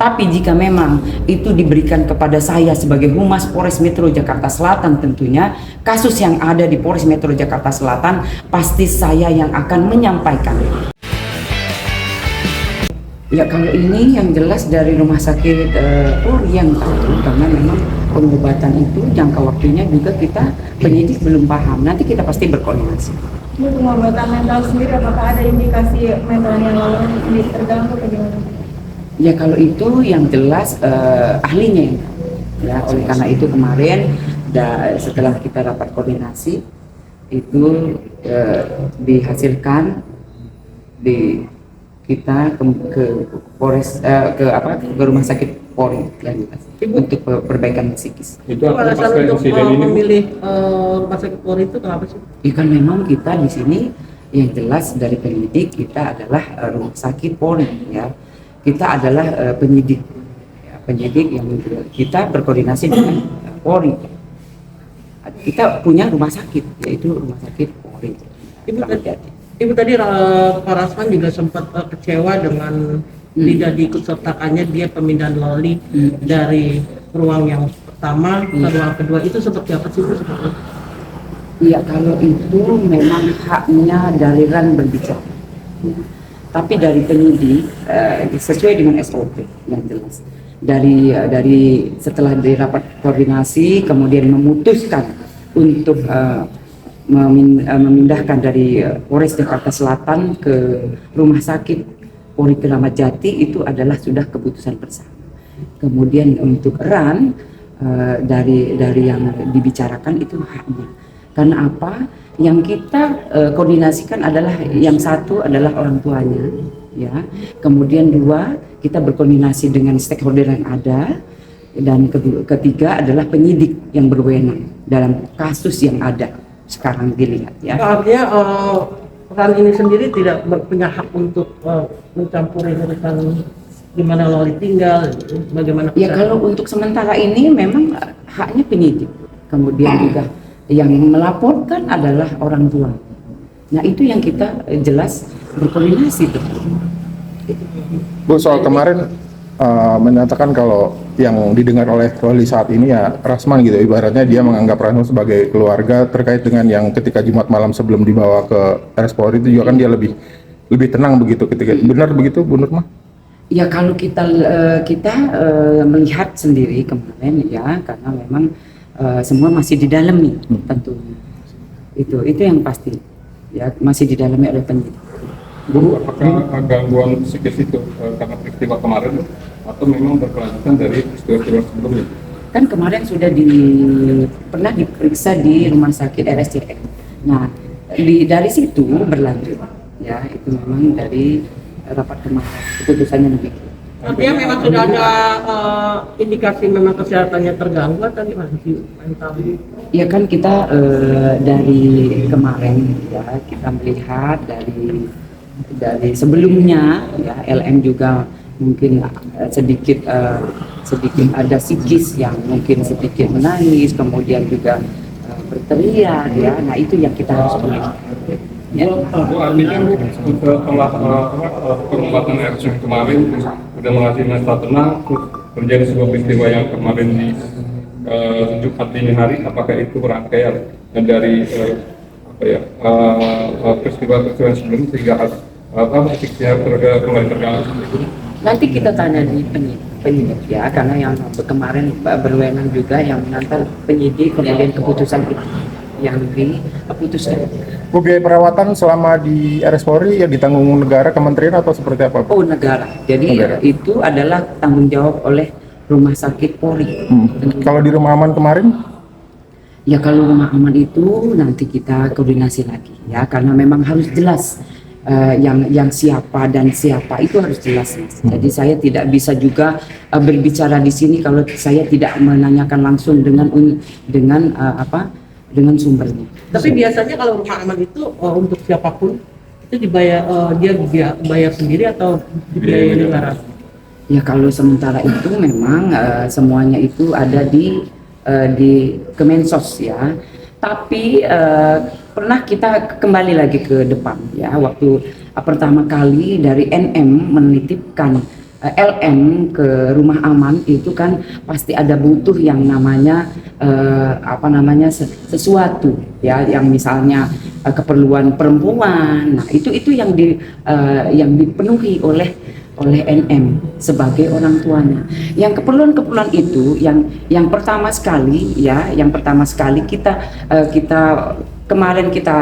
Tapi jika memang itu diberikan kepada saya sebagai Humas Polres Metro Jakarta Selatan, tentunya kasus yang ada di Polres Metro Jakarta Selatan pasti saya yang akan menyampaikan. Ya kalau ini yang jelas dari rumah sakit Polri yang tahu, karena memang pengobatan itu jangka waktunya juga kita penyidik belum paham. Nanti kita pasti berkoordinasi. Untuk pengobatan mental sendiri, apakah ada indikasi mentalnya lalu sendiri terganggu atau gimana? Ya kalau itu yang jelas ahlinya yang tahu. Ya oleh karena itu kemarin setelah kita rapat koordinasi itu dihasilkan di kita ke Polres ke rumah sakit Polri untuk perbaikan psikis. Itu alasan untuk memilih rumah sakit Polri itu kenapa sih? Kan memang kita di sini yang jelas dari penyidik kita adalah rumah sakit Polri ya. Kita adalah penyidik yang kita berkoordinasi dengan Polri. Kita punya rumah sakit yaitu rumah sakit Polri. Ibu tadi Pak Rasman juga sempat kecewa dengan tidak diikutsertakannya dia pemindahan Loli dari ruang yang pertama ke ruang kedua, itu seperti apa sih Bu? Iya kalau itu memang haknya dari RAN berbicara. Tapi dari penyidik sesuai dengan SOP yang jelas. Dari setelah dirapat koordinasi kemudian memutuskan untuk memindahkan dari Polres Jakarta Selatan ke Rumah Sakit Polri Kramat Jati, itu adalah sudah keputusan bersama. Kemudian untuk RAN dari yang dibicarakan itu haknya. Karena apa? Yang kita koordinasikan adalah yang satu adalah orang tuanya, ya. Kemudian dua kita berkoordinasi dengan stakeholder yang ada, dan ketiga adalah penyidik yang berwenang dalam kasus yang ada sekarang dilihat ya. Artinya RAN ini sendiri tidak punya hak untuk mencampuri urusan di mana Loli tinggal, bagaimana? Ya kalau untuk sementara ini memang haknya penyidik. Kemudian juga yang melaporkan adalah orang tua. Nah itu yang kita jelas berkoordinasi betul. Bu, soal kemarin menyatakan kalau yang didengar oleh Loli saat ini ya Rasman gitu, ibaratnya dia menganggap Rasman sebagai keluarga terkait dengan yang ketika Jumat malam sebelum dibawa ke RS Polri itu juga kan dia lebih tenang begitu ketika benar begitu Bu Nurma? Ya kalau kita melihat sendiri kemarin ya, karena memang semua masih didalami tentunya. Itu yang pasti ya, masih didalami oleh penyidik. Bu, apakah gangguan psikis itu karena peristiwa kemarin atau memang berkelanjutan dari peristiwa sebelumnya? Kan kemarin sudah pernah diperiksa di rumah sakit RSCM. Nah, dari situ berlanjut. Ya, itu memang dari rapat kemarin keputusannya begitu. Artinya memang sudah ada indikasi memang kesehatannya terganggu atau gimana sih mental? Ya kan kita dari kemarin ya kita melihat dari sebelumnya ya LM juga mungkin sedikit ada psikis yang mungkin sedikit menangis, kemudian juga berteriak ya. Nah itu yang kita harus melihat. Ya. Bu, artinya Bu, setelah pengobatan RS yang kemarin sudah menghasilkan setelah tenang, terjadi sebuah peristiwa yang kemarin di Jumat dini hari, apakah itu rangkaian dari peristiwa sebelumnya sehingga psikisnya kembali terganggu? Nanti kita tanya di penyidik ya, karena yang kemarin berwenang juga yang mengantar penyidik, kemudian keputusan itu yang diputuskan. Bu, biaya perawatan selama di RS Polri ya ditanggung negara, kementerian atau seperti apa? Oh negara, jadi negara. Itu adalah tanggung jawab oleh rumah sakit Polri. Kalau di rumah aman kemarin? Ya kalau rumah aman itu nanti kita koordinasi lagi ya, karena memang harus jelas yang siapa dan siapa itu harus jelas. Jadi saya tidak bisa juga berbicara di sini kalau saya tidak menanyakan langsung dengan sumbernya. Tapi biasanya kalau rumah aman itu untuk siapapun itu dibayar dia bayar sendiri atau dibiayai negara? Ya kalau sementara itu memang semuanya itu ada di Kemensos ya. Tapi pernah kita kembali lagi ke depan ya, waktu pertama kali dari NM menitipkan LM ke rumah aman itu kan pasti ada butuh yang namanya sesuatu ya, yang misalnya keperluan perempuan. Nah itu yang dipenuhi oleh NM sebagai orang tuanya. Yang keperluan itu yang pertama sekali kita kemarin kita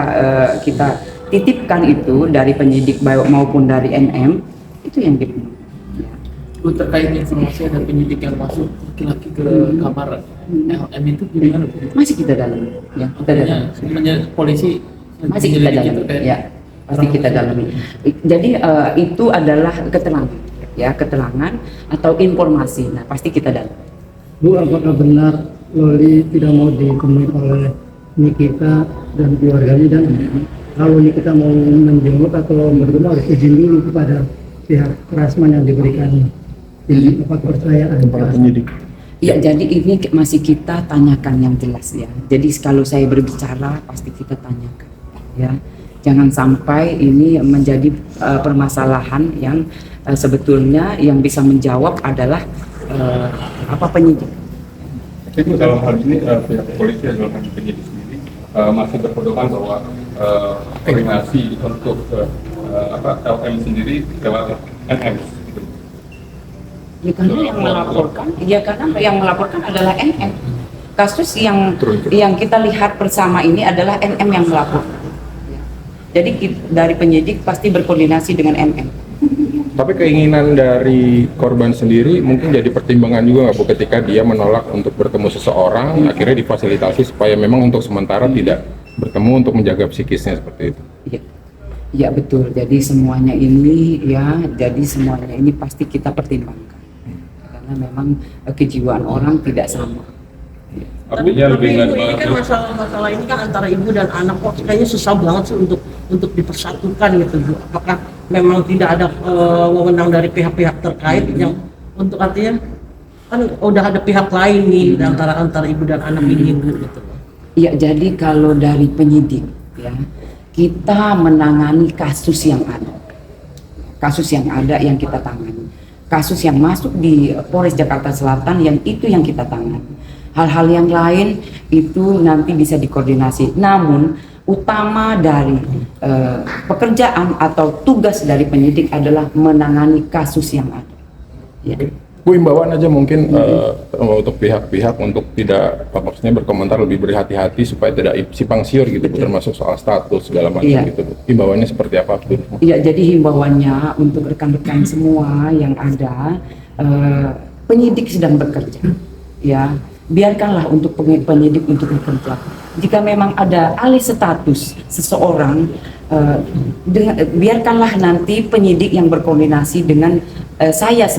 titipkan itu dari penyidik maupun dari NM itu yang dipenuhi. Bu, terkait informasi ada penyidik yang masuk laki-laki ke kamar LM itu gimana, Bu? Masih kita dalami, ya kita dalami. Sebenarnya polisi Masih kita dalami, ya pasti kita dalami. Jadi itu adalah keterangan atau informasi. Nah pasti kita dalami. Bu, apakah benar Loli tidak mau ditemui oleh Nikita dan keluarganya, dan kalau Nikita mau menjenguk atau bertemu harus izin dulu kepada pihak Rasman yang diberikan kepercayaan para penyidik? Ya, jadi ini masih kita tanyakan yang jelas ya. Jadi kalau saya berbicara pasti kita tanyakan ya. Jangan sampai ini menjadi permasalahan yang sebetulnya yang bisa menjawab adalah penyidik. Itu dalam hal ini pihak polisi dalam hal penyidik sendiri masih berpedoman bahwa koordinasi untuk LM sendiri lewat NM. Ya karena yang melaporkan adalah NM. Kasus yang kita lihat bersama ini adalah NM yang melaporkan. Jadi dari penyidik pasti berkoordinasi dengan NM. Tapi keinginan dari korban sendiri mungkin jadi pertimbangan juga nggak Bu, ketika dia menolak untuk bertemu seseorang, akhirnya difasilitasi supaya memang untuk sementara tidak bertemu untuk menjaga psikisnya seperti itu. Ya betul. Jadi semuanya ini pasti kita pertimbangkan. Karena memang kejiwaan orang tidak sama. Artinya Tapi lebih Ibu, ini kan masalah ini kan antara ibu dan anak, kok kayaknya susah banget sih untuk dipersatukan gitu, Bu. Apakah memang tidak ada wewenang dari pihak-pihak terkait yang untuk, artinya kan udah ada pihak lain nih antara ibu dan anak ini gitu. Ya, jadi kalau dari penyidik ya, kita menangani kasus yang ada. Kasus yang ada yang kita tangani. Kasus yang masuk di Polres Jakarta Selatan yang kita tangani. Hal-hal yang lain itu nanti bisa dikoordinasi. Namun utama dari pekerjaan atau tugas dari penyidik adalah menangani kasus yang ada. Ya. Bu, imbauan aja mungkin untuk pihak-pihak untuk tidak maksudnya berkomentar lebih berhati-hati supaya tidak simpang siur gitu, Bu, termasuk soal status segala macam gitu, Bu. Imbauannya seperti apa, Bu? Iya, jadi himbauannya untuk rekan-rekan semua yang ada, penyidik sedang bekerja, ya biarkanlah untuk penyidik untuk bekerja. Jika memang ada alih status seseorang, biarkanlah nanti penyidik yang berkoordinasi dengan saya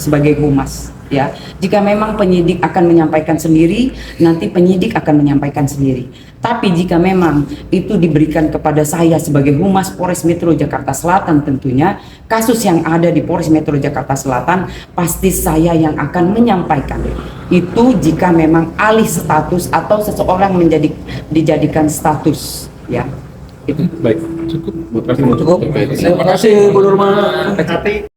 sebagai humas, ya. Jika memang penyidik akan menyampaikan sendiri, nanti penyidik akan menyampaikan sendiri. Tapi jika memang itu diberikan kepada saya sebagai humas Polres Metro Jakarta Selatan, tentunya kasus yang ada di Polres Metro Jakarta Selatan pasti saya yang akan menyampaikan. Itu jika memang alih status atau seseorang dijadikan status, ya. Itu. Baik, cukup. Terima kasih, Bu. Terima kasih, Bu Nurma.